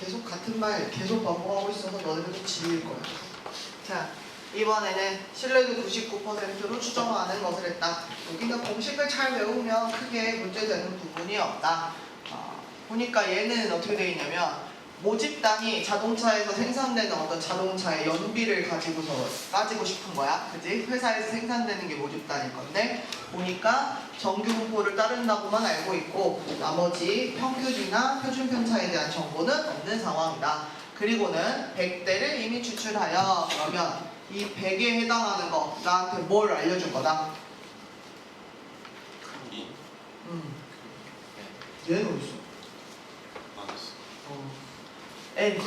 계속 같은 말 계속 반복하고 있어서 너네들도 질릴 거야. 자, 이번에는 신뢰도 99%로 추정하는 것을 했다. 여기는 공식을 잘 외우면 크게 문제되는 부분이 없다. 보니까 얘는 어떻게 되어 있냐면 모집단이 자동차에서 생산되는 어떤 자동차의 연비를 가지고서 따지고 싶은 거야. 그지? 회사에서 생산되는 게 모집단일 건데 보니까 정규분포를 따른다고만 알고 있고 나머지 평균이나 표준편차에 대한 정보는 없는 상황이다. 그리고는 100대를 이미 추출하여 그러면 이 100에 해당하는 거 나한테 뭘 알려준 거다? 크기. 얘는 어딨어? N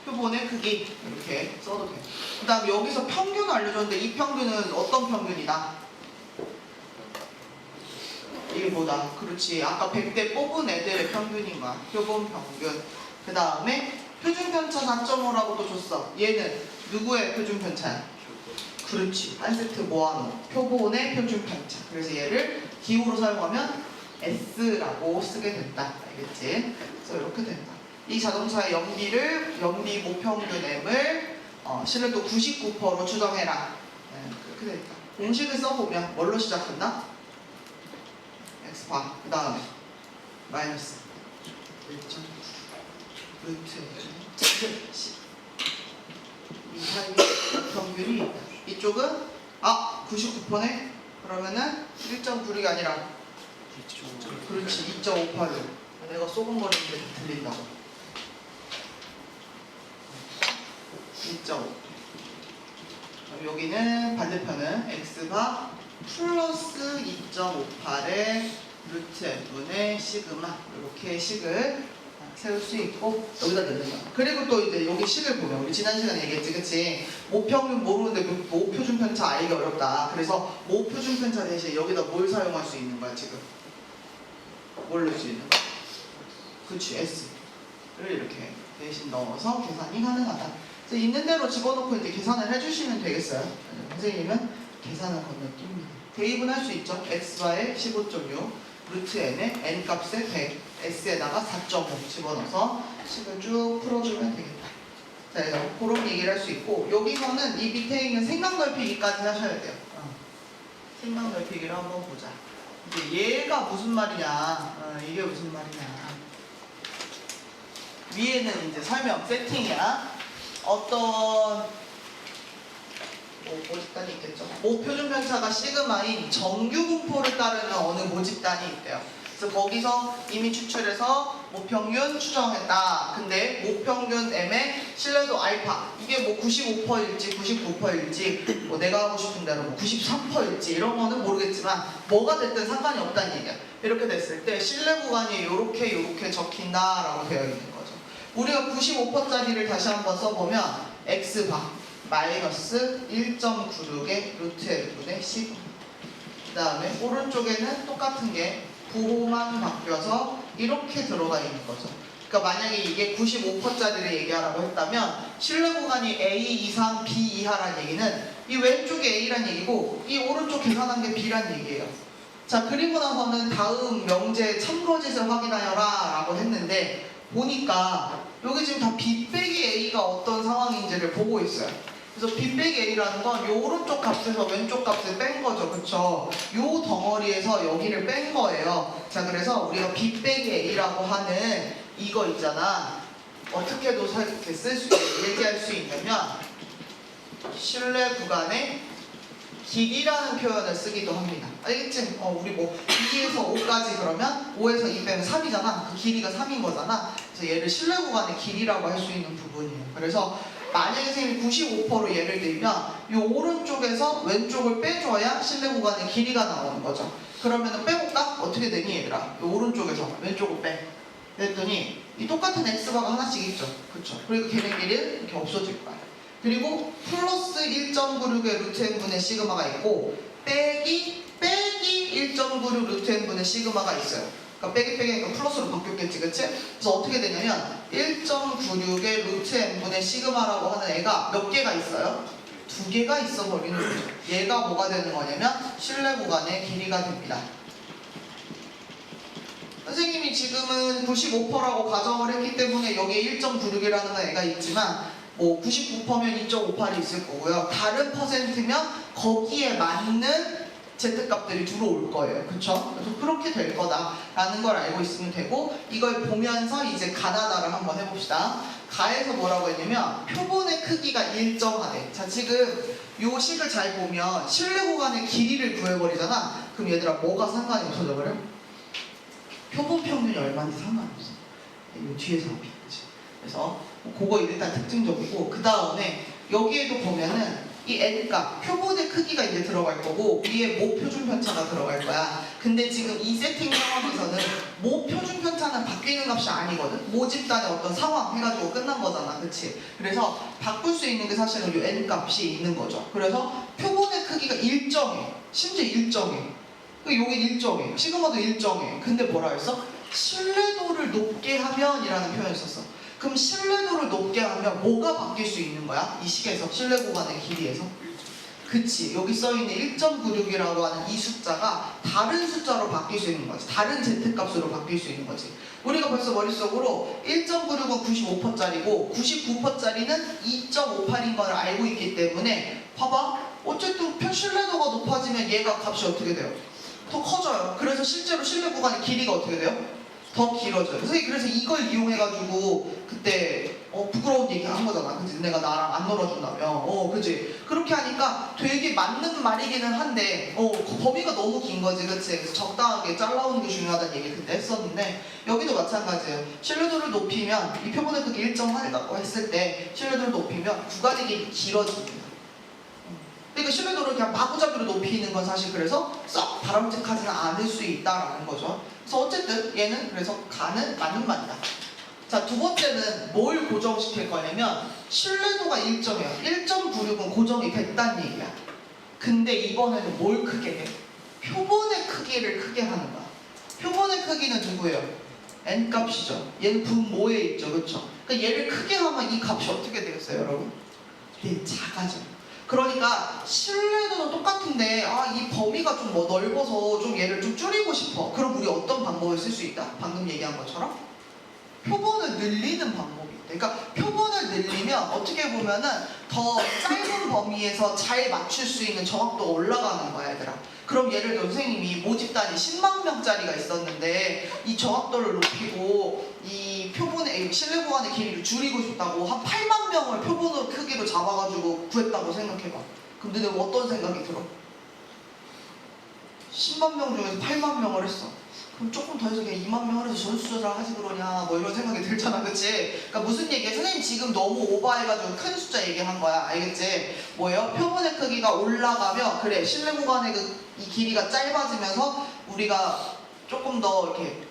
표본의 크기 이렇게 써도 돼. 그 다음 여기서 평균을 알려줬는데 이 평균은 어떤 평균이다? 이게 뭐다? 그렇지. 아까 100대 뽑은 애들의 평균인 거야. 표본 평균. 그 다음에 표준편차 4.5라고도 줬어. 얘는 누구의 표준편차야? 그렇지. 한 세트 모아놓은 표본의 표준편차. 그래서 얘를 기호로 사용하면 S라고 쓰게 된다. 알겠지? 그래서 이렇게 된다. 이 자동차의 연비 모평균 M을 신뢰도 99%로 추정해라. 네, 그렇게 된다. 공식을 써보면 뭘로 시작한다? X바. 그 다음에 마이너스 1.9 루트 이 사이에 평균이 이쪽은 99%네? 그러면은 1.96이 아니라 그렇지 2.58로 내가 쏘금거리는데 들린다고 2.5 여기는 반대편은 x가 플러스 2.58의 루트 n분의 시그마 이렇게 식을 세울 수 있고 여기다 넣는 거야. 그리고 또 이제 여기 식을 보면 우리 지난 시간에 얘기했지 그치? 모평균 모르는데 모표준편차 알기 어렵다. 그래서 모표준편차 대신 여기다 뭘 사용할 수 있는 거야 지금? 뭘 넣을 수 있는 거야? 그치 S를 이렇게 대신 넣어서 계산이 가능하다. 그래서 있는 대로 집어넣고 이제 계산을 해주시면 되겠어요. 선생님은 계산을 건너뜁니다. 대입은 할 수 있죠. x바의 15.6 루트 n에 n 값에 100 s에다가 4.5 집어넣어서 식을 쭉 풀어주면 되겠다. 자, 그래서 그런 얘기를 할 수 있고 여기서는 이 밑에 있는 생각 넓히기까지 하셔야 돼요. 생각 넓히기를 한번 보자. 이제 얘가 무슨 말이냐 이게 무슨 말이냐 위에는 이제 설명 세팅이야. 어떤 모집단이 있겠죠. 모표준편차가 시그마인 정규분포를 따르는 어느 모집단이 있대요. 그래서 거기서 이미 추출해서 모평균 추정했다. 근데 모평균 M의 신뢰도 알파 이게 뭐 95%일지 99%일지 뭐 내가 하고 싶은 대로 뭐 93%일지 이런 거는 모르겠지만 뭐가 됐든 상관이 없다는 얘기야. 이렇게 됐을 때 신뢰 구간이 요렇게 적힌다라고 되어 있는 거죠. 우리가 95%짜리를 다시 한번 써보면 X바 마이너스 1.96의 루트 n분의 10. 그 다음에 오른쪽에는 똑같은 게 부호만 바뀌어서 이렇게 들어가 있는 거죠. 그러니까 만약에 이게 95%짜리를 얘기하라고 했다면 신뢰 구간이 A 이상 B 이하란 얘기는 이 왼쪽이 A란 얘기고 이 오른쪽 계산한 게 B란 얘기예요. 자, 그리고 나서는 다음 명제 참고짓을 확인하여라 라고 했는데 보니까 여기 지금 다 B 빼기 A가 어떤 상황인지를 보고 있어요. 그래서 B 빼기 A라는 건 요 오른쪽 값에서 왼쪽 값을 뺀 거죠. 그쵸? 요 덩어리에서 여기를 뺀 거예요. 자, 그래서 우리가 B 빼기 A라고 하는 이거 있잖아. 어떻게도 이렇게 얘기할 수 있냐면 신뢰 구간의 길이라는 표현을 쓰기도 합니다. 알겠지? 우리 뭐 2에서 5까지 그러면 5에서 2 빼면 3이잖아. 그 길이가 3인 거잖아. 그래서 얘를 신뢰 구간의 길이라고 할 수 있는 부분이에요. 그래서 만약에 선생님이 95%로 예를 들면 이 오른쪽에서 왼쪽을 빼줘야 신뢰 구간의 길이가 나오는 거죠. 그러면은 빼볼까? 어떻게 되니 얘들아? 이 오른쪽에서 왼쪽을 빼. 그랬더니 이 똑같은 x바가 하나씩 있죠. 그쵸? 그리고 걔네끼리 이렇게 없어질 거야. 그리고 플러스 1.96의 루트 n분의 시그마가 있고 빼기 1.96 루트 n분의 시그마가 있어요. 그러니까 빼기니까 플러스로 바뀌었겠지, 그치? 그래서 어떻게 되냐면 1.96의 루트 n분의 시그마라고 하는 애가 몇 개가 있어요? 2개가 있어 버리는 거죠. 얘가 뭐가 되는 거냐면 신뢰 구간의 길이가 됩니다. 선생님이 지금은 95%라고 가정을 했기 때문에 여기에 1.96이라는 애가 있지만 뭐 99%면 2.58이 있을 거고요. 다른 퍼센트면 거기에 맞는 Z값들이 들어올 거예요. 그쵸? 그래서 그렇게 될 거다라는 걸 알고 있으면 되고, 이걸 보면서 이제 가나다를 한번 해봅시다. 가에서 뭐라고 했냐면 표본의 크기가 일정하대. 자, 지금 요 식을 잘 보면 실내 구간의 길이를 구해버리잖아. 그럼 얘들아 뭐가 상관이 없어져 버려? 표본 평균이 얼마인지 상관이 없어. 요 뒤에서 하면 그치? 그래서 그거 일단 특징적이고, 그 다음에 여기에도 보면은 이 n값, 표본의 크기가 이제 들어갈 거고 위에 모 표준 편차가 들어갈 거야. 근데 지금 이 세팅 상황에서는 모 표준 편차는 바뀌는 값이 아니거든. 모집단의 어떤 상황 해가지고 끝난 거잖아, 그치? 그래서 바꿀 수 있는 게 사실은 이 n값이 있는 거죠. 그래서 표본의 크기가 일정해. 심지어 일정해. 여기 일정해. 시그마도 일정해. 근데 뭐라 했어? 신뢰도를 높게 하면 이라는 표현을 썼어. 그럼 신뢰도를 높게 하면 뭐가 바뀔 수 있는 거야? 이 식에서, 신뢰 구간의 길이에서? 그치, 여기 써있는 1.96이라고 하는 이 숫자가 다른 숫자로 바뀔 수 있는 거지. 다른 Z값으로 바뀔 수 있는 거지. 우리가 벌써 머릿속으로 1.96은 95%짜리고 99%짜리는 2.58인 걸 알고 있기 때문에 봐봐, 어쨌든 신뢰도가 높아지면 얘가 값이 어떻게 돼요? 더 커져요. 그래서 실제로 신뢰 구간의 길이가 어떻게 돼요? 더 길어져요. 그래서 이걸 이용해가지고 그때 부끄러운 얘기 한 거잖아. 그치? 내가 나랑 안 놀아준다며. 그치? 그렇게 하니까 되게 맞는 말이기는 한데 그 범위가 너무 긴 거지. 그치? 그래서 적당하게 잘라오는 게 중요하다는 얘기 그때 했었는데, 여기도 마찬가지예요. 신뢰도를 높이면 이 표본의 크기 일정하다고 했을 때 신뢰도를 높이면 구간의 길이 길어집니다. 그러니까 신뢰도를 그냥 마구잡이로 높이는 건 사실 그래서 썩 바람직하지는 않을 수 있다라는 거죠. 그래서 어쨌든 얘는 그래서 가는 맞는 말이다. 자, 두 번째는 뭘 고정시킬 거냐면 신뢰도가 일정해요. 1.96은 고정이 됐다는 얘기야. 근데 이번에는 뭘 크게 해? 표본의 크기를 크게 하는 거야. 표본의 크기는 누구예요? n값이죠. 얘는 분모에 있죠. 그렇죠? 그러니까 얘를 크게 하면 이 값이 어떻게 되겠어요, 여러분? 얘 작아져요. 그러니까 신뢰도는 똑같은데 이 범위가 좀 넓어서 좀 얘를 좀 줄이고 싶어. 그럼 우리 어떤 방법을 쓸 수 있다? 방금 얘기한 것처럼 표본을 늘리는 방법이 있대. 그러니까 표본을 늘리면 어떻게 보면은 더 짧은 범위에서 잘 맞출 수 있는 정확도가 올라가는 거야, 얘들아. 그럼 예를 들어 선생님이 모집단이 10만 명짜리가 있었는데 이 정확도를 높이고 이 표본의 신뢰 구간의 길이를 줄이고 싶다고 한 8만 명을 표본으로 크기로 잡아가지고 구했다고 생각해봐. 그럼 너네 어떤 생각이 들어? 10만 명 중에서 8만 명을 했어. 그럼 조금 더 해서 그냥 2만 명을 해서 전수조사를 하지 그러냐 뭐 이런 생각이 들잖아, 그치? 그러니까 무슨 얘기야? 선생님 지금 너무 오버해가지고 큰 숫자 얘기한 거야, 알겠지? 뭐예요? 표본의 크기가 올라가면 그래, 신뢰 구간의 이 길이가 짧아지면서 우리가 조금 더 이렇게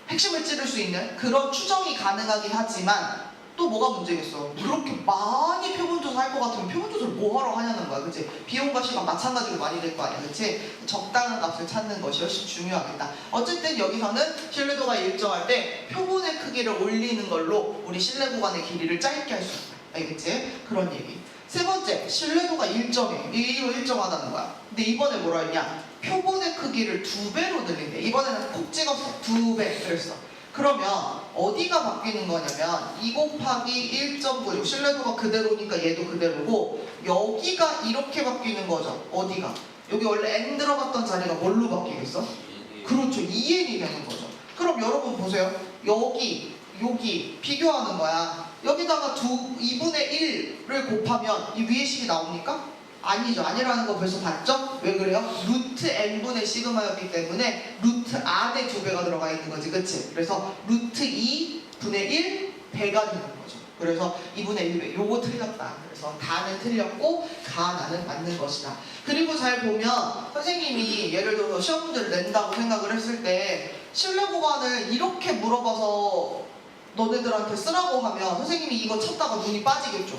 핵심을 찌를 수 있는 그런 추정이 가능하긴 하지만 또 뭐가 문제겠어? 그렇게 많이 표본조사 할 것 같으면 표본조사를 뭐하러 하냐는 거야, 그치? 비용과 시간 마찬가지로 많이 될 거 아니야, 그치? 적당한 값을 찾는 것이 훨씬 중요하겠다. 어쨌든 여기서는 신뢰도가 일정할 때 표본의 크기를 올리는 걸로 우리 신뢰 구간의 길이를 짧게 할 수 있다, 알겠지? 그런 얘기. 세 번째, 신뢰도가 일정해. 이거 일정하다는 거야. 근데 이번에 뭐라 했냐? 표본의 크기를 2배로 늘린대. 이번에는 콕 찍어서 2배 그랬어. 그러면 어디가 바뀌는 거냐면 2 곱하기 1.96 신뢰도가 그대로니까 얘도 그대로고 여기가 이렇게 바뀌는 거죠. 어디가? 여기 원래 n 들어갔던 자리가 뭘로 바뀌겠어? 그렇죠. 2n이 되는 거죠. 그럼 여러분 보세요. 여기 비교하는 거야. 여기다가 2분의 1을 곱하면 이 위에 식이 나옵니까? 아니죠. 아니라는 거 벌써 봤죠? 왜 그래요? 루트 n분의 시그마였기 때문에 루트 안에 2배가 들어가 있는 거지, 그치? 그래서 루트 2분의 1 배가 되는 거죠. 그래서 2분의 1배, 요거 틀렸다. 그래서 다는 틀렸고 가나는 맞는 것이다. 그리고 잘 보면 선생님이 예를 들어서 시험 문제를 낸다고 생각을 했을 때 신뢰 구간을 이렇게 물어봐서 너네들한테 쓰라고 하면 선생님이 이거 찾다가 눈이 빠지겠죠.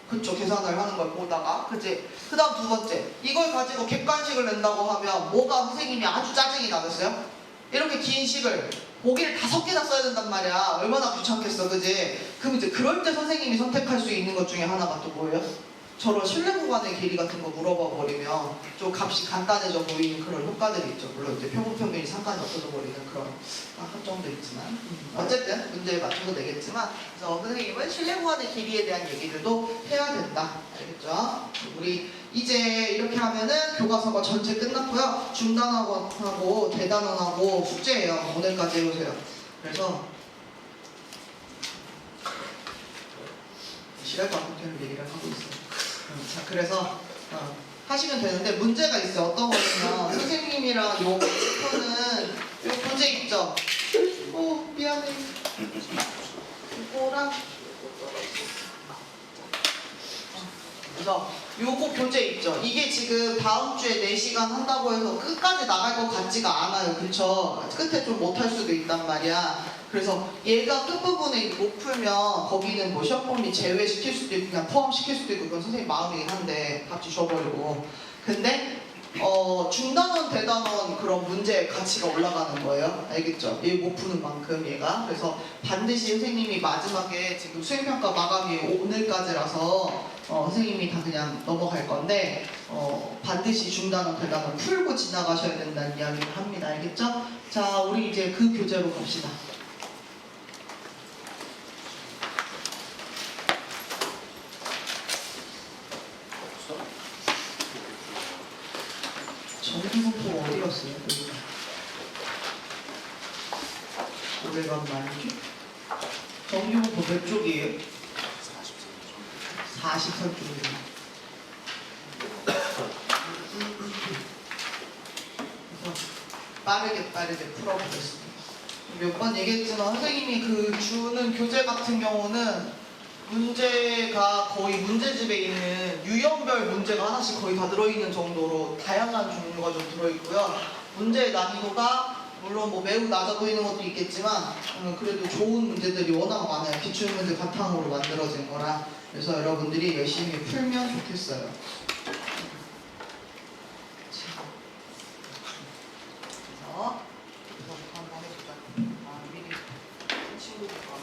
그쵸, 계산을 하는 걸 보다가, 그치? 그 다음 두 번째, 이걸 가지고 객관식을 낸다고 하면 뭐가 선생님이 아주 짜증이 나겠어요? 이렇게 긴 식을 보기를 5개나 써야 된단 말이야. 얼마나 귀찮겠어, 그치? 그럼 이제 그럴 때 선생님이 선택할 수 있는 것 중에 하나가 또 뭐예요? 저런 실내 구간의 길이 같은 거 물어봐 버리면 좀 값이 간단해져 보이는 그런 효과들이 있죠. 물론 이제 표본 평균이 상관이 없어져 버리는 그런 한정도 있지만 어쨌든 문제에 맞춰서 내겠지만 그래서 선생님은 실내 구간의 길이에 대한 얘기들도 해야 된다. 알겠죠? 우리 이제 이렇게 하면은 교과서가 전체 끝났고요. 중단하고 대단원하고 숙제예요. 오늘까지 해보세요. 그래서 시간 관계를 얘기를 하고 있어요. 자, 그래서 하시면 되는데 문제가 있어요. 어떤 거냐면 선생님이랑 요 표는 요 교재 있죠? 오 미안해. 이거랑 그래서 요거 교재 있죠? 이게 지금 다음 주에 4시간 한다고 해서 끝까지 나갈 것 같지가 않아요. 그렇죠? 끝에 좀 못할 수도 있단 말이야. 그래서 얘가 끝부분에 못 풀면 거기는 뭐 시험 범위 제외시킬 수도 있고 그냥 포함시킬 수도 있고 그건 선생님 마음이긴 한데 답지 줘버리고 근데 중단원 대단원 그런 문제의 가치가 올라가는 거예요. 알겠죠? 얘 못 푸는 만큼 얘가 그래서 반드시 선생님이 마지막에 지금 수행평가 마감이 오늘까지라서 선생님이 다 그냥 넘어갈 건데 반드시 중단원 대단원 풀고 지나가셔야 된다는 이야기를 합니다. 알겠죠? 자 우리 이제 그 교재로 갑시다. 정규분포 어디 갔어요? 500원 말이죠? 정규분포 몇 쪽이에요? 43쪽이에요. 그래서 빠르게 풀어보겠습니다. 몇 번 얘기했지만 선생님이 그 주는 교재 같은 경우는 문제가 거의 문제집에 있는 유형별 문제가 하나씩 거의 다 들어있는 정도로 다양한 종류가 좀 들어있고요. 문제의 난이도가 물론 뭐 매우 낮아 보이는 것도 있겠지만 그래도 좋은 문제들이 워낙 많아요. 기출문제 바탕으로 만들어진 거라. 그래서 여러분들이 열심히 풀면 좋겠어요. 그래서 한번 해보자. 미리 친구들과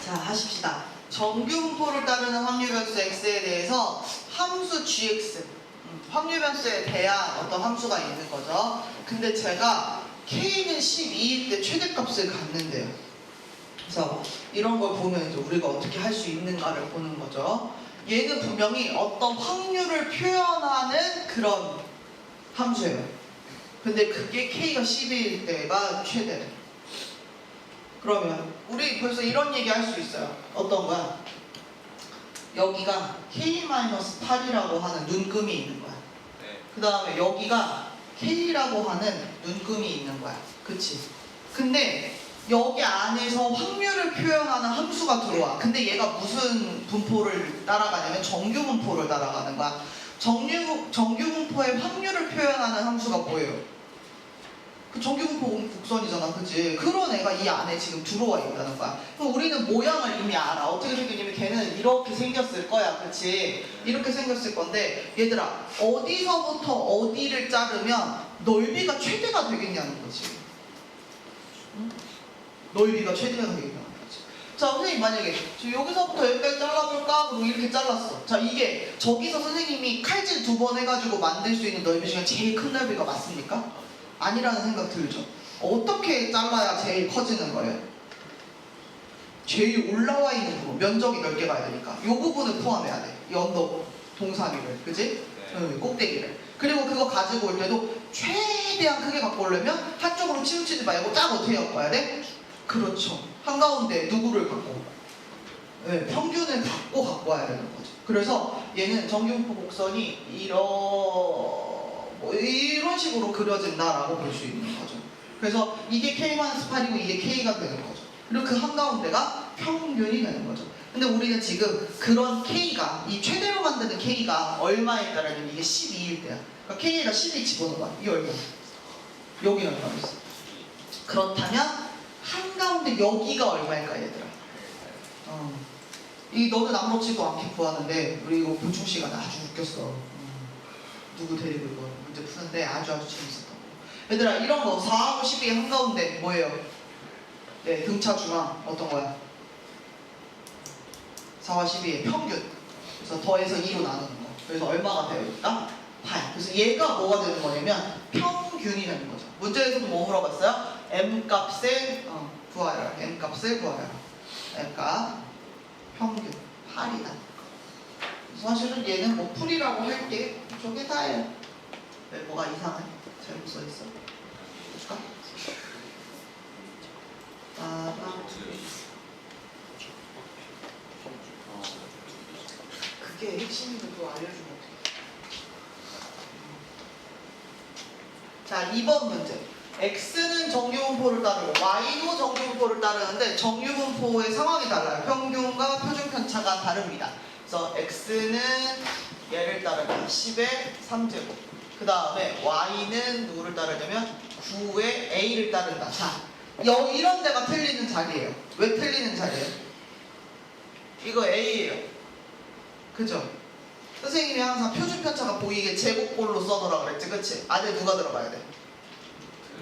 자 하십시다. 정규분포를 따르는 확률변수 x에 대해서 함수 gx 확률변수에 대한 어떤 함수가 있는 거죠. 근데 제가 k는 12일 때 최대값을 갖는데요. 그래서 이런 걸 보면 이제 우리가 어떻게 할 수 있는가를 보는 거죠. 얘는 분명히 어떤 확률을 표현하는 그런 함수예요. 근데 그게 k가 12일 때가 최대래. 그러면 우리 벌써 이런 얘기 할 수 있어요. 어떤 거야? 여기가 k-8이라고 하는 눈금이 있는 거야. 그 다음에 여기가 k라고 하는 눈금이 있는 거야. 그치? 근데 여기 안에서 확률을 표현하는 함수가 들어와. 근데 얘가 무슨 분포를 따라가냐면 정규분포를 따라가는 거야. 정규분포의 확률을 표현하는 함수가 뭐예요? 그 정규분포 곡선이잖아, 그치? 그런 애가 이 안에 지금 들어와 있다는 거야. 그럼 우리는 모양을 이미 알아. 어떻게 생겼냐면 걔는 이렇게 생겼을 거야, 그치? 이렇게 생겼을 건데 얘들아, 어디서부터 어디를 자르면 넓이가 최대가 되겠냐는 거지. 응? 넓이가 최대가 되겠냐는 거지. 자, 선생님 만약에 여기서부터 여기까지 잘라볼까? 그리고 이렇게 잘랐어. 자, 이게 저기서 선생님이 칼질 2번 해가지고 만들 수 있는 넓이 중에 제일 큰 넓이가 맞습니까? 아니라는 생각 들죠. 어떻게 잘라야 제일 커지는 거예요? 제일 올라와 있는 부분, 면적이 넓게 가야 되니까 이 부분을 포함해야 돼. 이 언덕 동사미를, 그지? 네. 꼭대기를. 그리고 그거 가지고 올 때도 최대한 크게 갖고 오려면 한쪽으로 치우치지 말고 딱 어떻게 갖고 와야 돼? 그렇죠. 한가운데 누구를 갖고? 네, 평균을 갖고 와야 되는 거죠. 그래서 얘는 정규분포 곡선이 이런 식으로 그려진다라고 볼 수 있는 거죠. 그래서 이게 K-8이고 이게 K가 되는 거죠. 그리고 그 한가운데가 평균이 되는 거죠. 근데 우리는 지금 그런 K가, 이 최대로 만드는 K가 얼마에 따르면 이게 12일 때야. 그러니까 K에다 12 집어넣어봐. 이 얼마? 여기는 얼마 있어? 그렇다면 한가운데 여기가 얼마일까 얘들아? 이 너는 아무렇지도 않게 구하는데 우리 이거 보충 시간에 아주 웃겼어. 누구 데리고 이거 문제 푸는데 아주 재밌었던 거. 얘들아 이런 거 4하고 12 한가운데 뭐예요? 네, 등차 중앙 어떤 거야? 4와 12의 평균. 그래서 더해서 2로 나누는 거. 그래서 얼마가 돼요? 일단 8. 그래서 얘가 뭐가 되는 거냐면 평균이 되는 거죠. 문제에서도 뭐 물어봤어요? M 값을 구하라. M 값을 구하라. 그러니까 평균 8이다. 사실은 얘는 뭐 풀이라고 할게 저게 다예요. 왜 뭐가 이상해? 잘못 써있어. 볼까? 그게 핵심인데 그거 알려주면 어떡해. 자 2번 문제. X는 정규분포를 따르고 Y도 정규분포를 따르는데 정규분포의 상황이 달라요. 평균과 표준편차가 다릅니다. 그래서 X는 얘를 따르면 10의 3제곱. 그 다음에 Y는 누구를 따르냐면 9의 A를 따른다. 자, 이런 데가 틀리는 자리예요. 왜 틀리는 자리예요? 이거 A예요. 그죠? 선생님이 항상 표준편차가 보이게 제곱꼴로 써놓으라 그랬지, 그치? 안에 누가 들어가야 돼?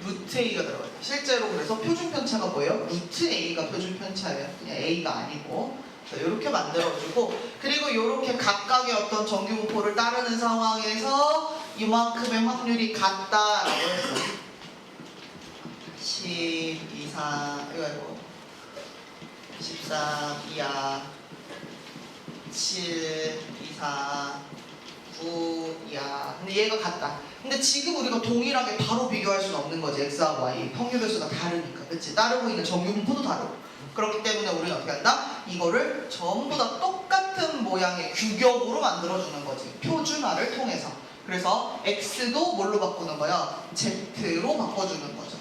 루트 A가 들어가요. 실제로 그래서 표준편차가 뭐예요? 루트 A가 표준편차예요. 그냥 A가 아니고. 이렇게 만들어주고, 그리고 이렇게 각각의 어떤 정규분포를 따르는 상황에서 이만큼의 확률이 같다라고 했어. 10 이상, 이거 13 이하, 7 이상, 9 이하. 근데 얘가 같다. 근데 지금 우리가 동일하게 바로 비교할 수는 없는 거지. X하고 Y 평균배수가 다르니까, 그치? 따르고 있는 정규분포도 다르고. 그렇기 때문에 우리는 어떻게 한다? 이거를 전부 다 똑같은 모양의 규격으로 만들어주는 거지. 표준화를 통해서. 그래서 X도 뭘로 바꾸는 거야? Z로 바꿔주는 거죠.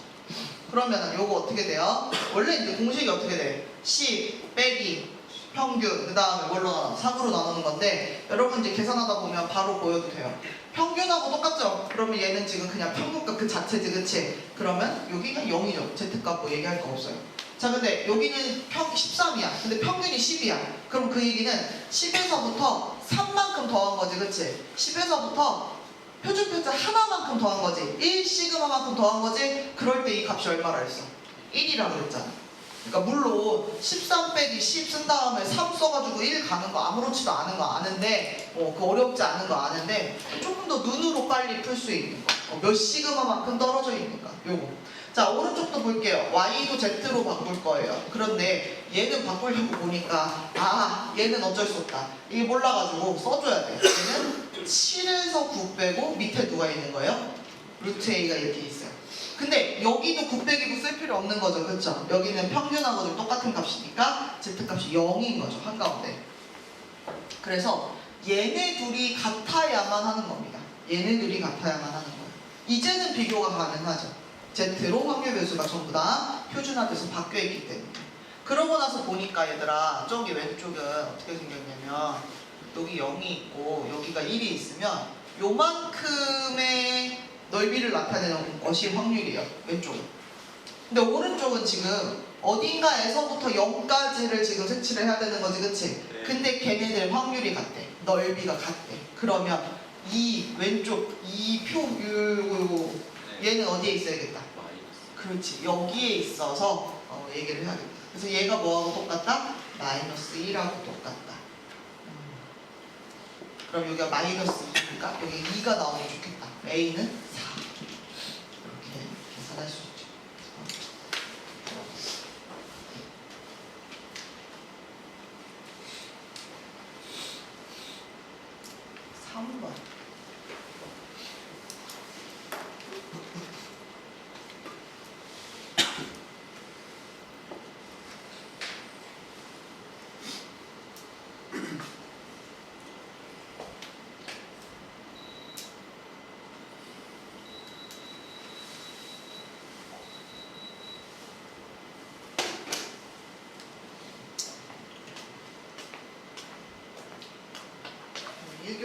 그러면 요거 어떻게 돼요? 원래 이제 공식이 어떻게 돼? 10 빼기 평균, 그 다음에 뭘로 나눠? 3으로 나누는 건데, 여러분 이제 계산하다 보면 바로 보여도 돼요. 평균하고 똑같죠? 그러면 얘는 지금 그냥 평균값 그 자체지, 그치? 그러면 여기가 0이죠. Z값 뭐 얘기할 거 없어요. 자, 근데 여기는 13이야. 근데 평균이 10이야. 그럼 그 얘기는 10에서부터 3만큼 더한 거지, 그치? 10에서부터 표준편차 하나만큼 더한 거지. 1시그마만큼 더한 거지. 그럴 때 이 값이 얼마라 했어? 1이라고 그랬잖아. 그러니까 물론 13 빼기 10 쓴 다음에 3 써가지고 1 가는 거 아무렇지도 않은 거 아는데, 그 어렵지 않은 거 아는데 조금 더 눈으로 빨리 풀 수 있는 거. 몇 시그마만큼 떨어져 있는가. 요거. 자, 오른쪽도 볼게요. Y도 Z로 바꿀 거예요. 그런데 얘는 바꾸려고 보니까 얘는 어쩔 수 없다. 이게 몰라가지고 써줘야 돼. 얘는 7에서 9 빼고 밑에 누가 있는 거예요? 루트 A가 이렇게 있어요. 근데 여기도 9 빼기 9 쓸 필요 없는 거죠. 그렇죠? 여기는 평균하고 좀 똑같은 값이니까 Z값이 0인 거죠. 한가운데. 그래서 얘네 둘이 같아야만 하는 겁니다. 얘네 둘이 같아야만 하는 거예요. 이제는 비교가 가능하죠. Z로 확률 배수가 전부 다 표준화돼서 바뀌어있기 때문에. 그러고 나서 보니까 얘들아, 저기 왼쪽은 어떻게 생겼냐면 여기 0이 있고 여기가 1이 있으면 요만큼의 넓이를 나타내는 것이 확률이에요. 왼쪽은. 근데 오른쪽은 지금 어딘가에서부터 0까지를 지금 색칠을 해야 되는 거지, 그치? 네. 근데 걔네들 확률이 같대. 넓이가 같대. 그러면 이 왼쪽 이 표 얘는 어디에 있어야겠다? 그렇지. 여기에 있어서 얘기를 해야겠다. 그래서 얘가 뭐하고 똑같다? 마이너스 1하고 똑같다. 그럼 여기가 마이너스 2니까 여기 2가 나오면 좋겠다. A는 4. 이렇게 계산할 수 있죠. 3번.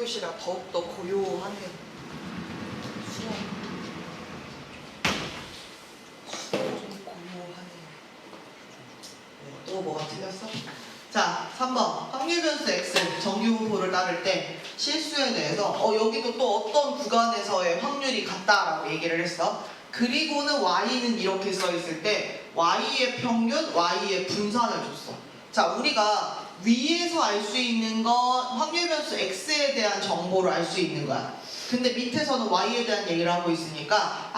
교시라 더욱더 고요하네요. 수업 좀 고요하네요. 또 뭐가 틀렸어? 자, 3번 확률변수 x 정규분포를 따를 때 실수에 대해서 여기도 또 어떤 구간에서의 확률이 같다라고 얘기를 했어. 그리고는 y는 이렇게 써 있을 때 y의 평균, y의 분산을 줬어. 자, 우리가 위에서 알 수 있는 건 확률변수 x에 대한 정보를 알 수 있는 거야. 근데 밑에서는 y에 대한 얘기를 하고 있으니까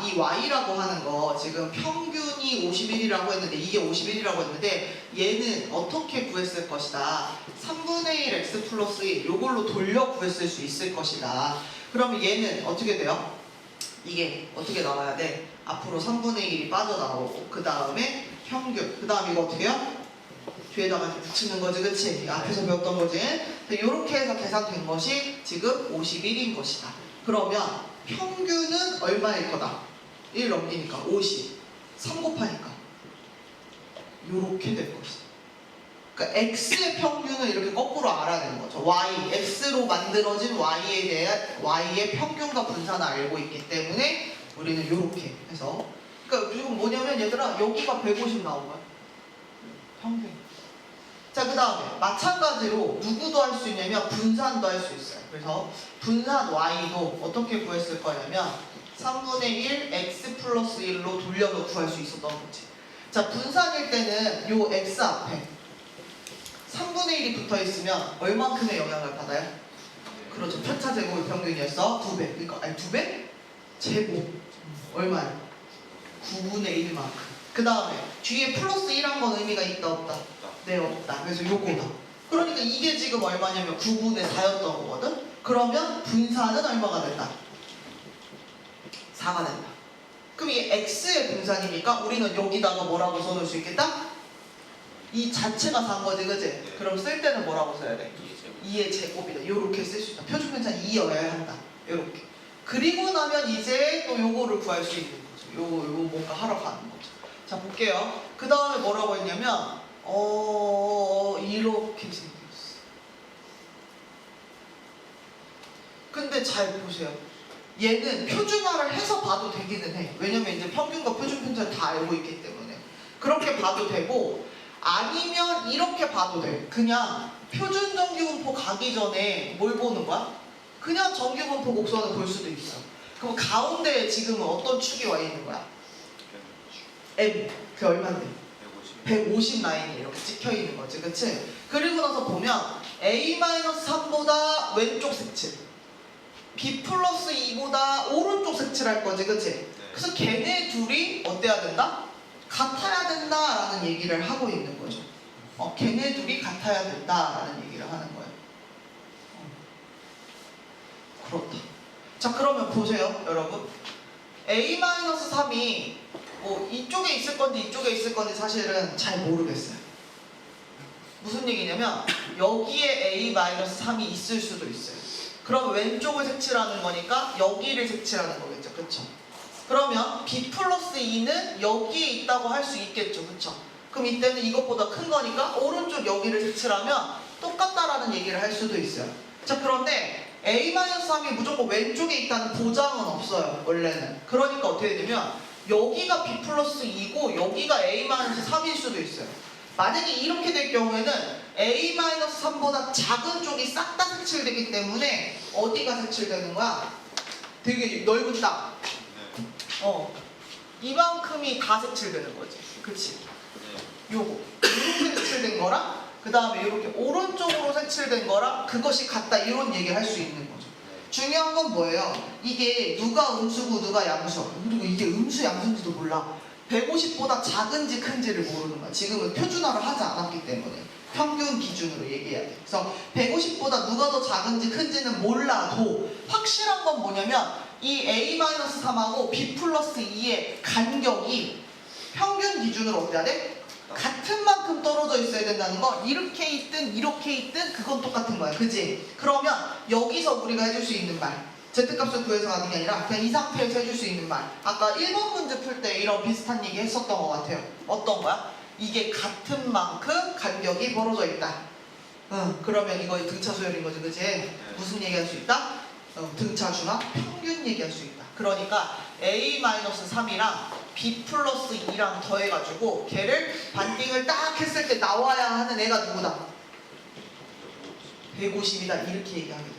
이 y라고 하는 거 지금 평균이 51이라고 했는데 이게 51이라고 했는데 얘는 어떻게 구했을 것이다. 3분의 1 x 플러스 1 요걸로 돌려 구했을 수 있을 것이다. 그러면 얘는 어떻게 돼요? 이게 어떻게 나와야 돼? 앞으로 3분의 1이 빠져나오고 그 다음에 평균 그 다음 이거 어떻게 해요? 뒤에다가 붙이는 거지, 그치? 앞에서 배웠던 거지? 이렇게 해서 계산된 것이 지금 51인 것이다. 그러면 평균은 얼마일 거다? 1 넘기니까 50. 3 곱하니까 이렇게 될 것이다. 그러니까 x의 평균을 이렇게 거꾸로 알아내는 거죠. y, x로 만들어진 y에 대한 y의 평균과 분산을 알고 있기 때문에 우리는 이렇게 해서 그러니까 지금 뭐냐면 얘들아 여기가 150 나온 거야. 평균. 자, 그 다음에 마찬가지로 누구도 할 수 있냐면 분산도 할 수 있어요. 그래서 분산 y도 어떻게 구했을 거냐면 3분의 1 x 플러스 1로 돌려서 구할 수 있었던 거지. 자, 분산일 때는 요 x 앞에 3분의 1이 붙어 있으면 얼만큼의 영향을 받아요? 그렇죠. 편차 제곱의 평균이었어. 2배. 그러니까 아니 2배? 제곱. 얼마요? 9분의 1만큼. 그 다음에 뒤에 플러스 1한 건 의미가 있다 없다? 네, 없다. 그래서 요거다. 그러니까 이게 지금 얼마냐면 9분의 4였던 거거든? 그러면 분산은 얼마가 된다? 4가 된다. 그럼 이 x의 분산이니까 우리는 여기다가 뭐라고 써놓을 수 있겠다? 이 자체가 4인 거지, 그치? 그럼 쓸 때는 뭐라고 써야 돼? 2의 제곱이다. 요렇게 쓸 수 있다. 표준 편차 2여야 한다. 요렇게. 그리고 나면 이제 또 요거를 구할 수 있는 거죠. 요거 뭔가 하러 가는 거죠. 자, 볼게요. 그 다음에 뭐라고 했냐면 이렇게 생겼어. 근데 잘 보세요. 얘는 표준화를 해서 봐도 되기는 해. 왜냐면 이제 평균과 표준 편차를 다 알고 있기 때문에. 그렇게 봐도 되고 아니면 이렇게 봐도 돼. 그냥 표준 정규분포 가기 전에 뭘 보는 거야? 그냥 정규분포 곡선을 볼 수도 있어. 그럼 가운데에 지금은 어떤 축이 와 있는 거야? M. 그 얼마인데? 150 라인이 이렇게 찍혀 있는 거지, 그치? 그리고 나서 보면 A-3보다 왼쪽 색칠, B 플러스 2보다 오른쪽 색칠할 거지, 그치? 그래서 걔네 둘이 어때야 된다? 같아야 된다라는 얘기를 하고 있는 거죠. 걔네 둘이 같아야 된다라는 얘기를 하는 거예요. 그렇다. 자, 그러면 보세요, 여러분. A-3이 이쪽에 있을 건지 이쪽에 있을 건지 사실은 잘 모르겠어요. 무슨 얘기냐면 여기에 A-3이 있을 수도 있어요. 그럼 왼쪽을 색칠하는 거니까 여기를 색칠하는 거겠죠. 그쵸? 그러면 B 플러스 2는 여기에 있다고 할 수 있겠죠. 그쵸? 그럼 이때는 이것보다 큰 거니까 오른쪽 여기를 색칠하면 똑같다라는 얘기를 할 수도 있어요. 자, 그런데 A-3이 무조건 왼쪽에 있다는 보장은 없어요. 원래는. 그러니까 어떻게 되냐면 여기가 B 플러스 2고 여기가 A-3일 수도 있어요. 만약에 이렇게 될 경우에는 A-3보다 작은 쪽이 싹 다 색칠되기 때문에 어디가 색칠되는 거야? 되게 넓은 땅. 이만큼이 다 색칠되는 거지. 그치? 요거. 이렇게 색칠된 거랑 그 다음에 이렇게 오른쪽으로 색칠된 거랑 그것이 같다. 이런 얘기를 할 수 있는 거죠. 중요한 건 뭐예요? 이게 누가 음수고 누가 양수. 그리고 이게 음수 양수인지도 몰라. 150보다 작은지 큰지를 모르는 거야. 지금은 표준화를 하지 않았기 때문에 평균 기준으로 얘기해야 돼. 그래서 150보다 누가 더 작은지 큰지는 몰라도 확실한 건 뭐냐면 이 A-3하고 B 플러스 2의 간격이 평균 기준으로 어때야 돼? 같은 만큼 떨어져 있어야 된다는 거. 이렇게 있든 이렇게 있든 그건 똑같은 거야. 그지? 그러면 여기서 우리가 해줄 수 있는 말, Z값을 구해서 가는 게 아니라 그냥 이 상태에서 해줄 수 있는 말, 아까 1번 문제 풀 때 이런 비슷한 얘기 했었던 것 같아요. 어떤 거야? 이게 같은 만큼 간격이 벌어져 있다. 그러면 이거 등차 수열인 거지, 그치? 무슨 얘기할 수 있다? 등차 중합 평균 얘기할 수 있다. 그러니까 A-3이랑 B 플러스 2랑 더해가지고 걔를 반띵을 딱 했을 때 나와야 하는 애가 누구다? 150이다. 이렇게 얘기하게 되는 거죠.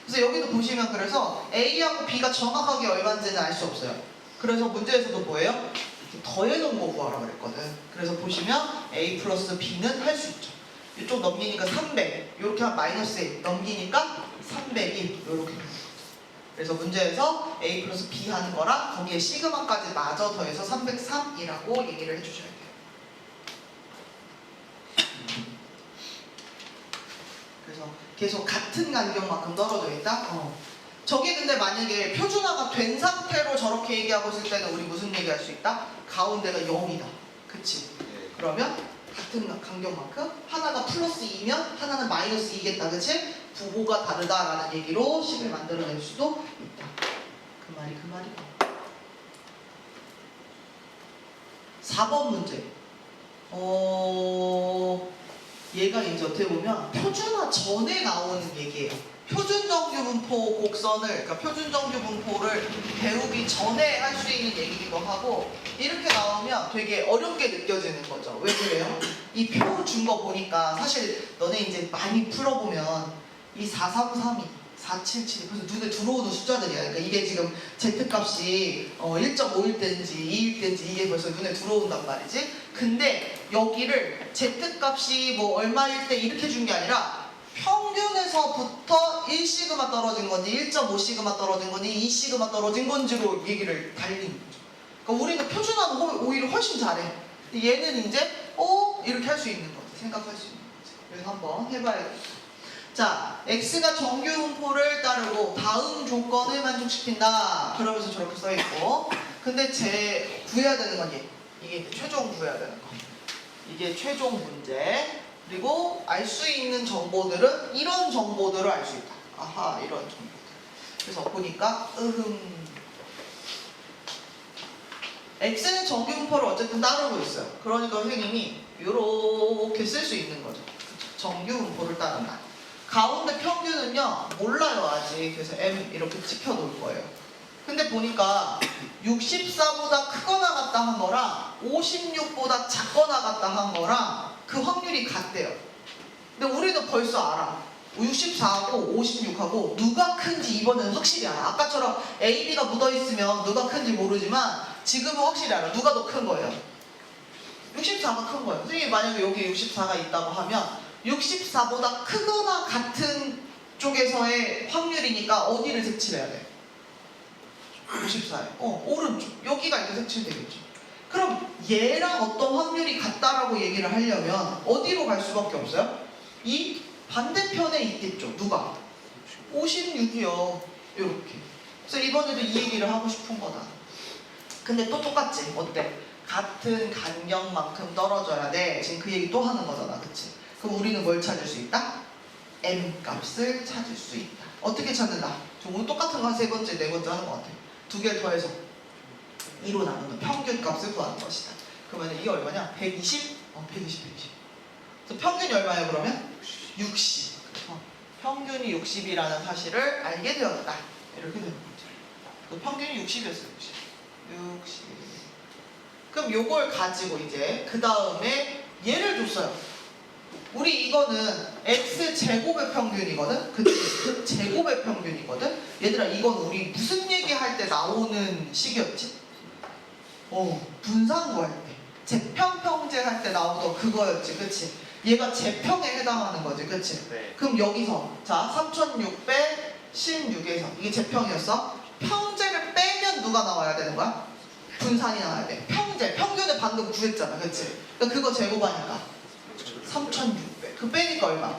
그래서 여기도 보시면 그래서 A하고 B가 정확하게 얼마인지는 알 수 없어요. 그래서 문제에서도 뭐예요? 이렇게 더해놓은 거 구하라 그랬거든. 그래서 보시면 A 플러스 B는 할 수 있죠. 이쪽 넘기니까 300, 이렇게 하면 마이너스 1 넘기니까 301 이렇게 됩니다. 그래서 문제에서 A 플러스 B 하는 거랑 거기에 시그마까지 마저 더해서 303이라고 얘기를 해주셔야 돼요. 그래서 계속 같은 간격만큼 떨어져 있다? 저게 근데 만약에 표준화가 된 상태로 저렇게 얘기하고 있을 때는 우리 무슨 얘기할 수 있다? 가운데가 0이다. 그치? 그러면 같은 간격만큼 하나가 플러스 2면 하나는 마이너스 2겠다. 그치? 부호가 다르다라는 얘기로 식을 만들어낼 수도 있다. 그 말이고. 4번 문제. 얘가 이제 어떻게 보면 표준화 전에 나오는 얘기예요. 표준정규분포 곡선을, 그러니까 표준정규분포를 배우기 전에 할 수 있는 얘기기도 하고, 이렇게 나오면 되게 어렵게 느껴지는 거죠. 왜 그래요? 이 표 준 거 보니까 사실 너네 이제 많이 풀어보면 이 4332, 477이 벌써 눈에 들어오는 숫자들이야. 그러니까 이게 지금 Z값이 1.5일 때인지 2일 때인지 이게 벌써 눈에 들어온단 말이지. 근데 여기를 Z값이 뭐 얼마일 때 이렇게 준 게 아니라 평균에서부터 1시그마 떨어진 건지 1.5시그마 떨어진 건지 2시그마 떨어진 건지로 얘기를 달리는 거죠. 그러니까 우리는 표준화는 오히려 훨씬 잘해. 근데 얘는 이제 이렇게 할 수 있는 거지. 생각할 수 있는 거지. 그래서 한번 해봐야겠다. 자, X가 정규분포를 따르고 다음 조건을 만족시킨다. 그러면서 저렇게 써있고, 근데 구해야 되는 건 이게 최종 구해야 되는 거. 이게 최종 문제. 그리고 알 수 있는 정보들은 이런 정보들을 알 수 있다. 아하, 이런 정보들. 그래서 보니까 X는 정규분포를 어쨌든 따르고 있어요. 그러니까 선생님이 이렇게 쓸 수 있는 거죠. 정규분포를 따른다. 가운데 평균은요 몰라요 아직. 그래서 M 이렇게 찍혀놓을 거예요. 근데 보니까 64보다 크거나 같다 한 거랑 56보다 작거나 같다 한 거랑 그 확률이 같대요. 근데 우리는 벌써 알아. 64하고 56하고 누가 큰지 이번에는 확실히 알아. 아까처럼 A, B가 묻어있으면 누가 큰지 모르지만 지금은 확실히 알아. 누가 더 큰 거예요? 64가 큰 거예요. 선생님이 만약에 여기 64가 있다고 하면 64보다 크거나 같은 쪽에서의 확률이니까 어디를 색칠해야 돼? 64에. 오른쪽. 여기가 이제 색칠되겠죠. 그럼 얘랑 어떤 확률이 같다라고 얘기를 하려면 어디로 갈 수밖에 없어요? 이 반대편에 있겠죠. 누가? 56이요. 이렇게. 그래서 이번에도 이 얘기를 하고 싶은 거다. 근데 또 똑같지? 어때? 같은 간격만큼 떨어져야 돼. 지금 그 얘기 또 하는 거잖아. 그치? 그럼 우리는 뭘 찾을 수 있다? M 값을 찾을 수 있다. 어떻게 찾는다? 오늘 똑같은 거 한 세 번째, 네 번째 하는 것 같아. 두 개를 더해서 2로 나누는 평균 값을 구하는 것이다. 그러면 이게 얼마냐? 120? 120. 그래서 평균이 얼마예요 그러면? 60. 평균이 60이라는 사실을 알게 되었다. 이렇게 되는 거죠. 그 평균이 60이었어요. 60. 그럼 요걸 가지고 이제 그 다음에 얘를 줬어요. 우리 이거는 X제곱의 평균이거든? 그 제곱의 평균이거든? 얘들아 이건 우리 무슨 얘기할 때 나오는 식이었지? 분산 구할 때 제평평제 할 때 나오던 그거였지. 그치? 얘가 제평에 해당하는 거지. 그치? 네. 그럼 여기서 자 3616에서 이게 제평이었어? 평제를 빼면 누가 나와야 되는 거야? 분산이 나와야 돼. 평균을 방금 구했잖아. 그치? 그러니까 그거 제곱하니까 3600. 그 빼니까 얼마?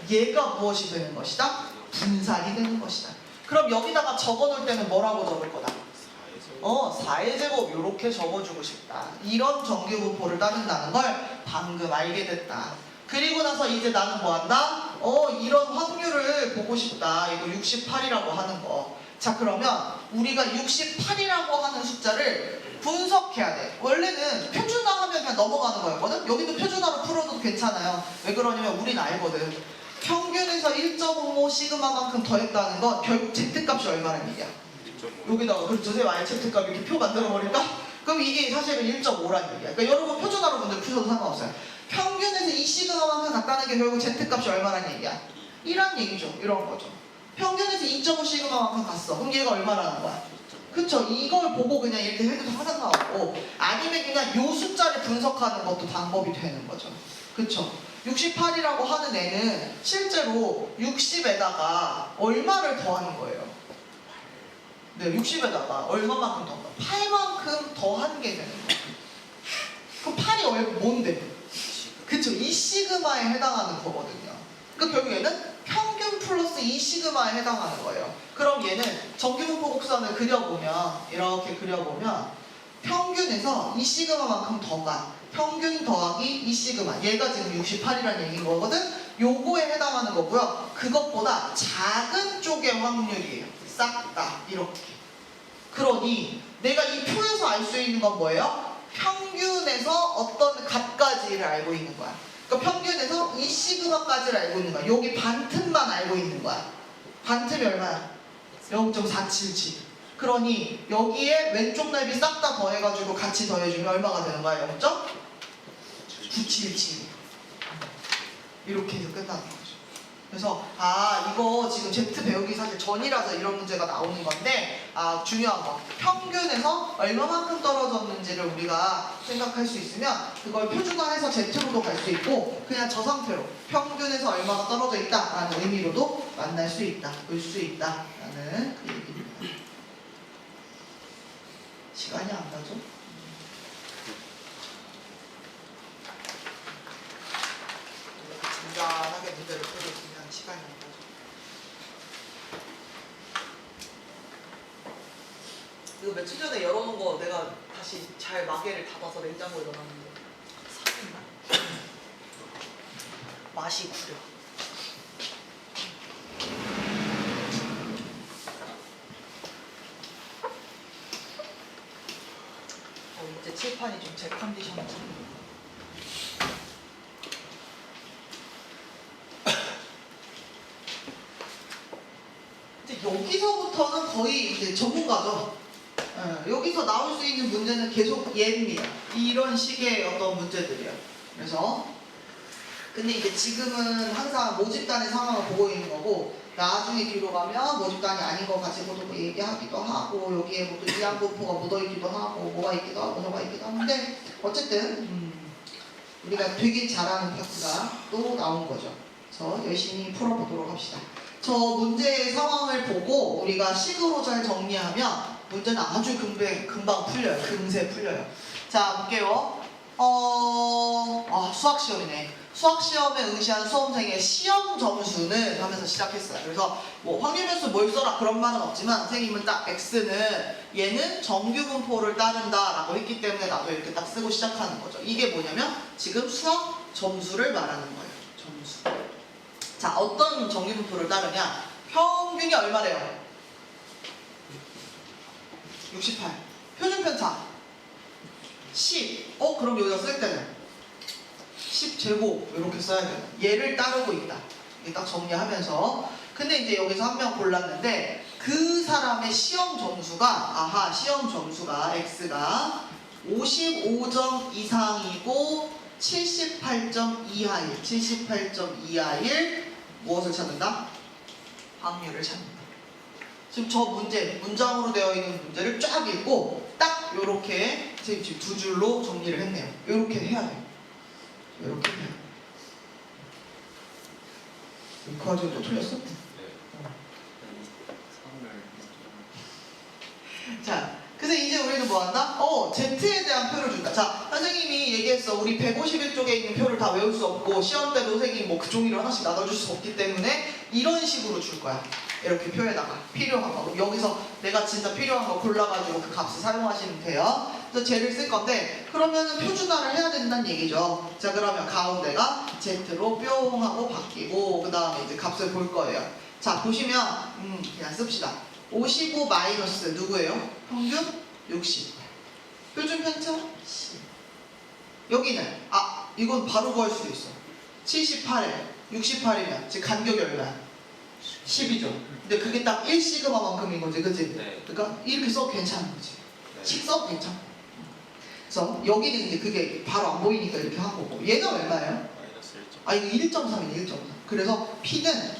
얘가 무엇이 되는 것이다? 분산이 되는 것이다. 그럼 여기다가 적어놓을 때는 뭐라고 적을 거다? 4의 제곱 이렇게 적어주고 싶다. 이런 정규분포를 따른다는 걸 방금 알게 됐다. 그리고 나서 이제 나는 뭐 한다? 이런 확률을 보고 싶다. 이거 68이라고 하는 거. 자 그러면 우리가 68이라고 하는 숫자를 분석해야 돼. 원래는 표준화하면 그냥 넘어가는 거였거든? 거거든? 여기도 표준화로 풀어도 괜찮아요. 왜 그러냐면 우린 알거든. 평균에서 1.55 시그마만큼 더했다는 건 결국 Z값이 얼마라는 얘기야. 여기다가 그렇죠. 선생님 아예 Z값 이렇게 표 만들어버릴까? 그럼 이게 사실은 1.5라는 얘기야. 그러니까 여러분 표준화로 문제 푸셔도 상관없어요. 평균에서 이 시그마만큼 같다는 게 결국 Z값이 얼마라는 얘기야. 1란 얘기죠. 이런 거죠. 평균에서 2.5 시그마만큼 갔어. 그럼 얘가 얼마라는 거야? 그쵸? 이걸 보고 그냥 이렇게 해도 상관없고, 아니면 그냥 요 숫자를 분석하는 것도 방법이 되는 거죠. 그쵸? 68이라고 하는 애는 실제로 60에다가 얼마를 더하는 거예요? 네, 60에다가 얼마만큼 더한 거야? 8만큼 더한 게 되는 거야. 그럼 8이 뭔데? 그쵸? 2 시그마에 해당하는 거거든요. 그러니까 결국 얘는 평균 플러스 2 시그마에 해당하는 거예요. 그럼 얘는 정규분포 곡선을 그려보면, 이렇게 그려보면 평균에서 2 시그마만큼 더가, 평균 더하기 2 시그마, 얘가 지금 68이라는 얘기인 거거든? 요거에 해당하는 거고요. 그것보다 작은 쪽의 확률이에요. 싹 다 이렇게. 그러니 내가 이 표에서 알 수 있는 건 뭐예요? 평균에서 어떤 값까지를 알고 있는 거야. 그러니까 평균에서 이 시그마까지를 알고 있는 거야. 여기 반틈만 알고 있는 거야. 반틈이 얼마야? 0.477. 그러니 여기에 왼쪽 넓이 싹 다 더해가지고 같이 더해주면 얼마가 되는 거야? 0.977. 이렇게 해서 끝나는 거죠. 그래서 이거 지금 Z 배우기 사실 전이라서 이런 문제가 나오는 건데, 중요한 거, 평균에서 얼마만큼 떨어졌는지를 우리가 생각할 수 있으면 그걸 표준화해서 Z로도 갈 수 있고, 그냥 저 상태로 평균에서 얼마가 떨어져 있다라는 의미로도 만날 수 있다, 볼 수 있다라는 그 얘기입니다. 시간이 안 가죠? 잔잔하게 문제를 풀고 있으면 시간이 안 가죠. 이거 며칠 전에 열어놓은 거 내가 다시 잘 마개를 닫아서 냉장고에 넣어놨는데 사겠나? 맛이 구려. 이제 칠판이 좀 제 컨디션을 좀. 여기서부터는 거의 이제 전문가죠. 여기서 나올 수 있는 문제는 계속 얘입니다. 이런 식의 어떤 문제들이에요. 그래서 근데 이제 지금은 항상 모집단의 상황을 보고 있는 거고, 나중에 뒤로 가면 모집단이 아닌 거 가지고도 뭐 얘기하기도 하고, 여기에 뭐 또 이항분포가 묻어있기도 하고, 뭐가 있기도 하고, 뭐가 있기도 하는데, 어쨌든 우리가 되게 잘하는 파트가 또 나온 거죠. 그래서 열심히 풀어보도록 합시다. 저 문제의 상황을 보고 우리가 식으로 잘 정리하면 문제는 아주 금방 풀려요. 금세 풀려요. 자, 볼게요. 수학 시험이네. 수학 시험에 응시한 수험생의 시험 점수는 하면서 시작했어요. 그래서 뭐 확률변수 뭘 써라 그런 말은 없지만, 선생님은 딱 X는 얘는 정규분포를 따른다라고 했기 때문에 나도 이렇게 딱 쓰고 시작하는 거죠. 이게 뭐냐면 지금 수학 점수를 말하는 거예요. 점수. 자, 어떤 정규분포를 따르냐? 평균이 얼마래요? 68. 표준편차 10. 그럼 여기다 쓸 때는 10제곱 이렇게 써야 돼요. 얘를 따르고 있다. 이게 딱 정리하면서. 근데 이제 여기서 한 명 골랐는데 그 사람의 시험 점수가 시험 점수가 X가 55점 이상이고 78점 이하일. 78점 이하일 무엇을 찾는다? 확률을 찾는다. 지금 저 문장으로 되어 있는 문제를 쫙 읽고 딱 요렇게 지금 두 줄로 정리를 했네요. 요렇게 해야 돼요. 이렇게 해요. 그 과정이 또 틀렸어? 자, 그래서 이제 우리는 뭐 한다? Z에 대한 표를 준다. 자, 선생님이 얘기했어. 우리 151쪽에 있는 표를 다 외울 수 없고, 시험 때도 선생님이 뭐 그 종이를 하나씩 나눠줄 수 없기 때문에 이런 식으로 줄 거야. 이렇게 표에다가 필요한 거. 여기서 내가 진짜 필요한 거 골라가지고 그 값을 사용하시면 돼요. 그래서 쟤를 쓸 건데, 그러면은 표준화를 해야 된다는 얘기죠. 자, 그러면 가운데가 Z로 뿅 하고 바뀌고, 그 다음에 이제 값을 볼 거예요. 자, 보시면 그냥 씁시다. 55 마이너스 누구예요? 평균 60. 표준 편차 10. 여기는 이건 바로 구할 수도 있어. 78에 68이면 즉 간격이 얼마야? 10이죠. 근데 그게 딱 1시그마만큼인 거지, 그치? 네. 그러니까 이렇게 써도 괜찮은 거지. 네. 10 써도 괜찮아. 그래서 여기는 이제 그게 바로 안 보이니까 이렇게 한 거고. 얘는 얼마예요? 마이너스 1점. 아, 이거 1.3이네, 1.3. 그래서 P는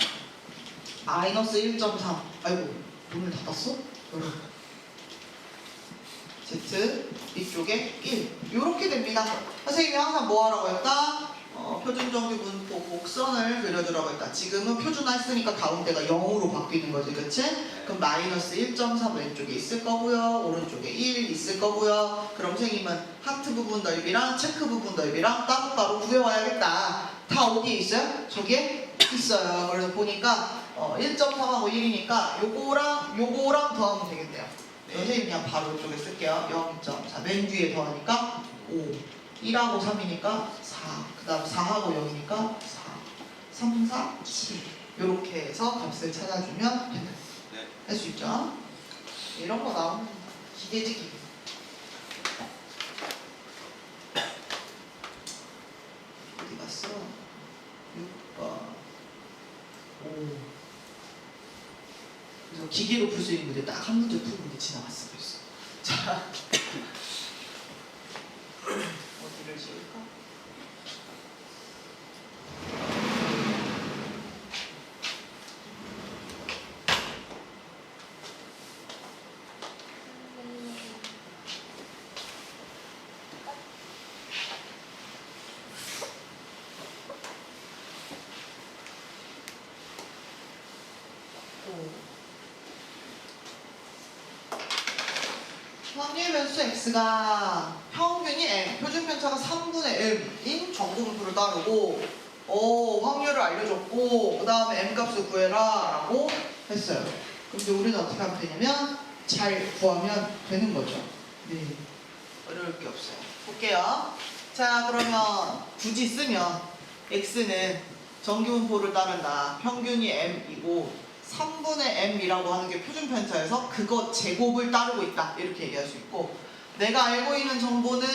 마이너스 1.3. 아이고, 문을 닫았어? 여러분. Z 이쪽에 1 이렇게 됩니다. 선생님이 항상 뭐 하라고 했다? 표준 정규 분포 곡선을 그려주라고 했다. 지금은 표준화했으니까 가운데가 0으로 바뀌는 거지, 그치? 그럼 마이너스 1.3 왼쪽에 있을 거고요, 오른쪽에 1 있을 거고요. 그럼 선생님은 하트 부분 넓이랑 체크 부분 넓이랑 따로따로 구해와야겠다. 다 어디에 있어요? 저기에 있어요. 그래서 보니까 1.3하고 1이니까 요거랑 더하면 되겠네요. 선생님 그냥 바로 이쪽에 쓸게요. 0.4 맨 뒤에 더하니까 5 1하고 3이니까 4 그 다음 4하고 0이니까 4 3, 4, 7 이렇게 해서 값을 찾아주면 된다. 네. 할 수 있죠? 이런 거 나오면 기계지 기계. 어디 갔어? 6번 5 그래서 기계로 풀 수 있는 문제 딱 한 문제 풀고 이제 지나갔어 벌써. 자, 어디를 지울까? 확률 변수 x가 평균이 m, 표준 편차가 3분의 m인 정분표를 따르고 확률을 알려줬고 그 다음에 m 값을 구해라 라고 했어요. 근데 우리는 어떻게 하면 되냐면 잘 구하면 되는 거죠. 네, 어려울 게 없어요. 볼게요. 자, 그러면 굳이 쓰면 x는 정규분포를 따른다. 평균이 m이고 3분의 m이라고 하는 게 표준 편차에서 그거 제곱을 따르고 있다 이렇게 얘기할 수 있고, 내가 알고 있는 정보는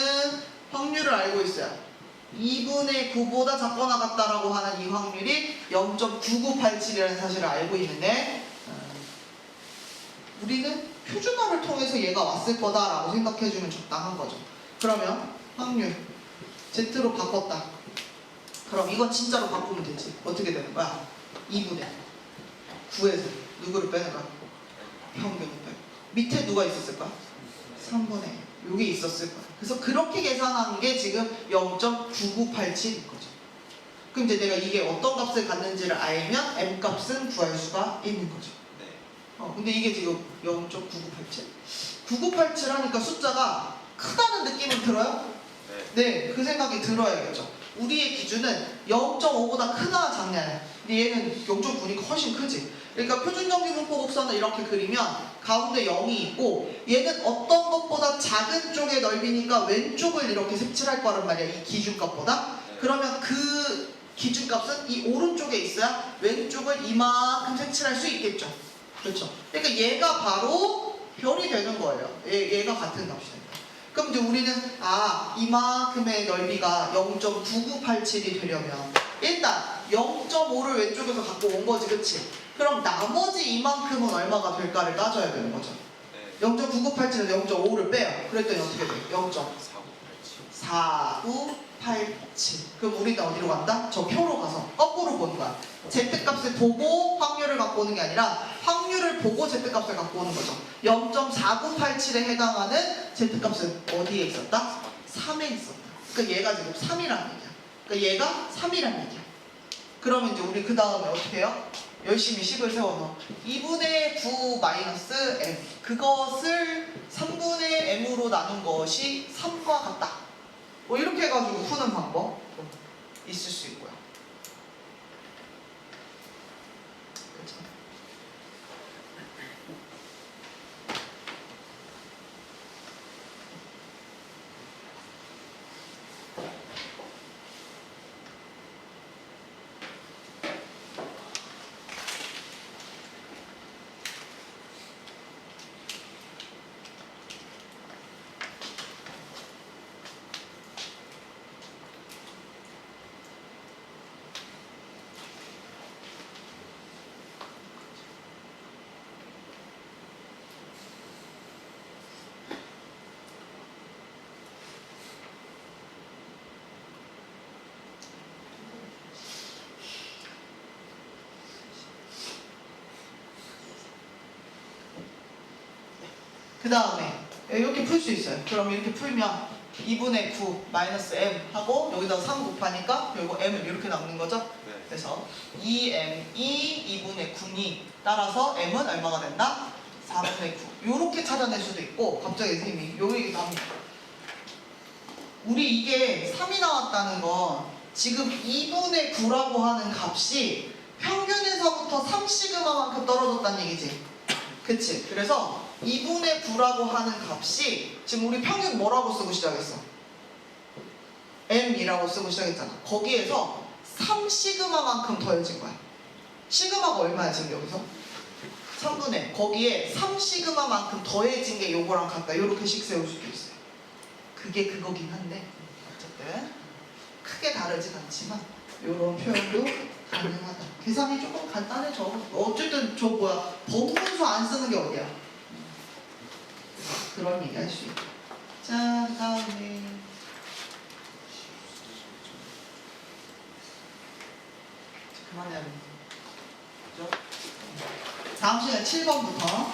확률을 알고 있어요. 2분의 9보다 작거나 같다라고 하는 이 확률이 0.9987이라는 사실을 알고 있는데 우리는 표준화를 통해서 얘가 왔을 거다라고 생각해주면 적당한 거죠. 그러면 확률 Z로 바꿨다. 그럼 이건 진짜로 바꾸면 되지. 어떻게 되는 거야? 2분의 9에서 누구를 빼는 거야? 평균을 빼고. 밑에 누가 있었을 거야? 3분의 1. 여기 있었을 거야. 그래서 그렇게 계산한 게 지금 0.9987인 거죠. 그럼 이제 내가 이게 어떤 값을 갖는지를 알면 m 값은 구할 수가 있는 거죠. 근데 이게 지금 0.9987? 9987 하니까 숫자가 크다는 느낌은 들어요? 네, 그 생각이 들어야겠죠. 우리의 기준은 0.5보다 크나 작냐야. 근데 얘는 0.9니까 훨씬 크지. 그러니까 표준정규분포 곡선을 이렇게 그리면 가운데 0이 있고 얘는 어떤 것보다 작은 쪽의 넓이니까 왼쪽을 이렇게 색칠할 거란 말이야. 이 기준값보다. 그러면 그 기준값은 이 오른쪽에 있어야 왼쪽을 이만큼 색칠할 수 있겠죠. 그렇죠. 그러니까 얘가 바로 별이 되는 거예요. 얘가 같은 값이 됩니다. 그럼 이제 우리는 이만큼의 넓이가 0.9987이 되려면 일단 0.5를 왼쪽에서 갖고 온 거지, 그치? 그럼 나머지 이만큼은 얼마가 될까를 따져야 되는 거죠. 0.9987에서 0.5를 빼요. 그랬더니 어떻게 돼? 0.4987. 그럼 우리는 어디로 간다? 저 표로 가서 거꾸로 보는 거야. Z값을 보고 확률을 갖고 오는 게 아니라 확률을 보고 Z값을 갖고 오는 거죠. 0.4987에 해당하는 Z값은 어디에 있었다? 3에 있었다. 그러니까 얘가 지금 3이라는 얘기야. 그러니까 얘가 3이라는 얘기야. 그러면 이제 우리 그 다음에 어떻게 해요? 열심히 식을 세워서 2분의 9 마이너스 m 그것을 3분의 m으로 나눈 것이 3과 같다. 뭐 이렇게 해가지고 푸는 방법 있을 수 있고요. 그렇죠? 다음에 이렇게 풀 수 있어요. 그럼 이렇게 풀면 2분의 9 마이너스 m 하고 여기다가 3 곱하니까 결국 m은 이렇게 남는 거죠. 네. 그래서 2m이 2분의 9니 따라서 m은 얼마가 된다? 4분의 9. 이렇게 찾아낼 수도 있고 갑자기 선생님이 요 얘기도 합니다. 우리 이게 3이 나왔다는 건 지금 2분의 9라고 하는 값이 평균에서부터 3시그마만큼 떨어졌다는 얘기지. 그치? 그래서 2분의 9라고 하는 값이 지금 우리 평균 뭐라고 쓰고 시작했어? m이라고 쓰고 시작했잖아. 거기에서 3시그마만큼 더해진 거야. 시그마가 얼마야 지금 여기서? 3분의 거기에 3시그마만큼 더해진 게 요거랑 같다. 요렇게씩 세울 수도 있어요. 그게 그거긴 한데 어쨌든 크게 다르진 않지만 요런 표현도 가능하다. 계산이 조금 간단해져. 어쨌든 저 뭐야 범분수 안 쓰는 게 어디야? 그런 얘기 할 수 있다. 자 다음에 그만해야 돼. 그죠? 다음 시간에 7번부터